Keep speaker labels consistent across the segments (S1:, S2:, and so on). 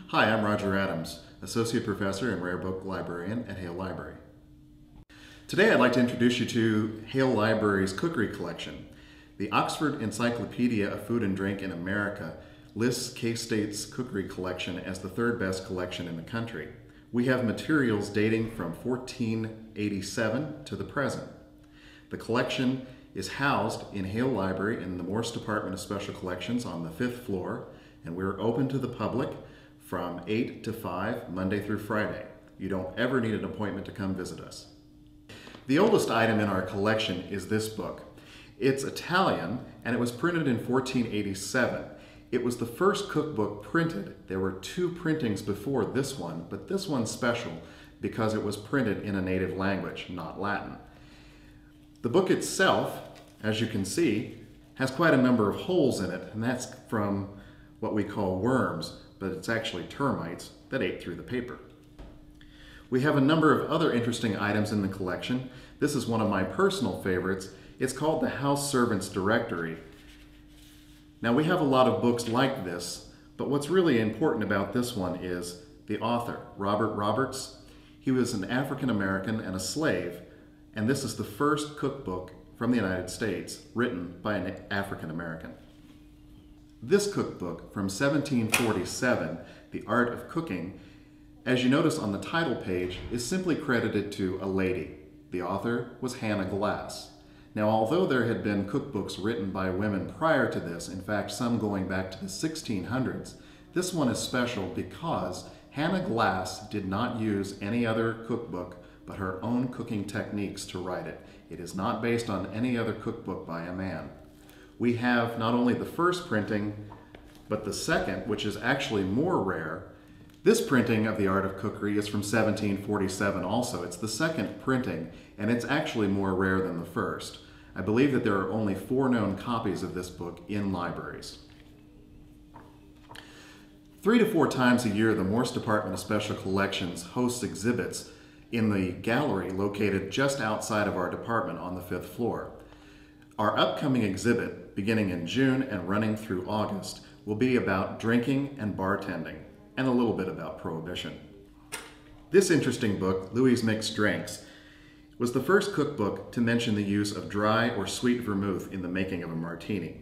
S1: Hi, I'm Roger Adams, Associate Professor and Rare Book Librarian at Hale Library. Today I'd like to introduce you to Hale Library's cookery collection. The Oxford Encyclopedia of Food and Drink in America lists K-State's cookery collection as the third best collection in the country. We have materials dating from 1487 to the present. The collection is housed in Hale Library in the Morse Department of Special Collections on the 5th floor, and we're open to the public from 8 to 5, Monday through Friday. You don't ever need an appointment to come visit us. The oldest item in our collection is this book. It's Italian, and it was printed in 1487. It was the first cookbook printed. There were two printings before this one, but this one's special because it was printed in a native language, not Latin. The book itself, as you can see, has quite a number of holes in it, and that's from what we call worms, but it's actually termites that ate through the paper. We have a number of other interesting items in the collection. This is one of my personal favorites. It's called the House Servants Directory. Now, we have a lot of books like this, but what's really important about this one is the author, Robert Roberts. He was an African American and a slave, and this is the first cookbook from the United States written by an African American. This cookbook from 1747, The Art of Cooking, as you notice on the title page, is simply credited to a lady. The author was Hannah Glass. Now, although there had been cookbooks written by women prior to this, in fact some going back to the 1600s, this one is special because Hannah Glass did not use any other cookbook but her own cooking techniques to write it. It is not based on any other cookbook by a man. We have not only the first printing, but the second, which is actually more rare. This printing of The Art of Cookery is from 1747 also. It's the second printing, and it's actually more rare than the first. I believe that there are only 4 known copies of this book in libraries. 3 to 4 times a year, the Morse Department of Special Collections hosts exhibits in the gallery located just outside of our department on the 5th floor. Our upcoming exhibit, beginning in June and running through August, will be about drinking and bartending, and a little bit about prohibition. This interesting book, Louis' Mixed Drinks, was the first cookbook to mention the use of dry or sweet vermouth in the making of a martini.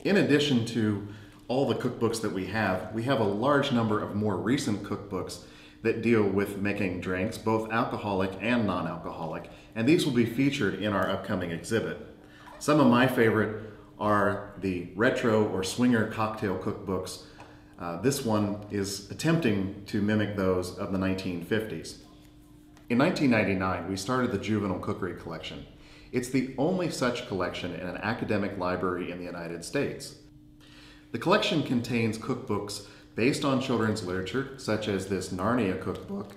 S1: In addition to all the cookbooks that we have a large number of more recent cookbooks that deal with making drinks, both alcoholic and non-alcoholic, and these will be featured in our upcoming exhibit. Some of my favorite are the retro or swinger cocktail cookbooks. This one is attempting to mimic those of the 1950s. In 1999, we started the Juvenile Cookery Collection. It's the only such collection in an academic library in the United States. The collection contains cookbooks based on children's literature, such as this Narnia cookbook,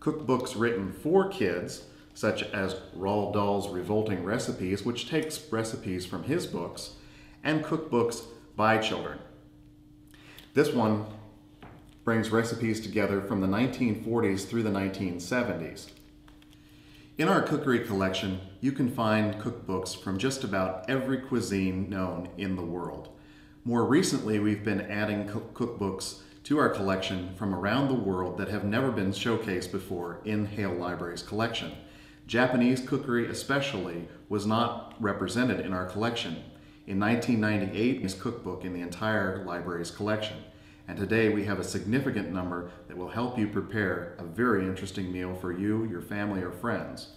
S1: cookbooks written for kids, such as Roald Dahl's Revolting Recipes, which takes recipes from his books, and cookbooks by children. This one brings recipes together from the 1940s through the 1970s. In our cookery collection, you can find cookbooks from just about every cuisine known in the world. More recently, we've been adding cookbooks to our collection from around the world that have never been showcased before in Hale Library's collection. Japanese cookery especially was not represented in our collection. In 1998, this cookbook in the entire library's collection. And today we have a significant number that will help you prepare a very interesting meal for you, your family, or friends.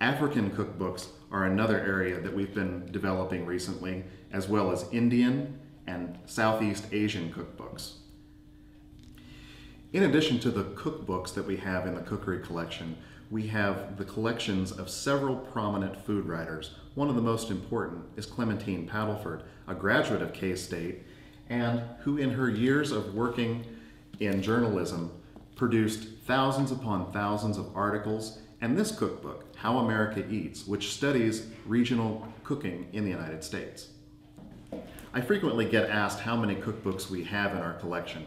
S1: African cookbooks are another area that we've been developing recently, as well as Indian and Southeast Asian cookbooks. In addition to the cookbooks that we have in the cookery collection, we have the collections of several prominent food writers. One of the most important is Clementine Paddleford, a graduate of K-State, and who in her years of working in journalism produced thousands upon thousands of articles, and this cookbook, How America Eats, which studies regional cooking in the United States. I frequently get asked how many cookbooks we have in our collection.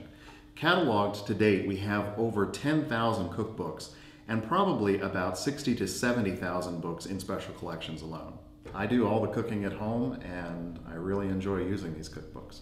S1: Cataloged to date, we have over 10,000 cookbooks and probably about 60 to 70,000 books in special collections alone. I do all the cooking at home, and I really enjoy using these cookbooks.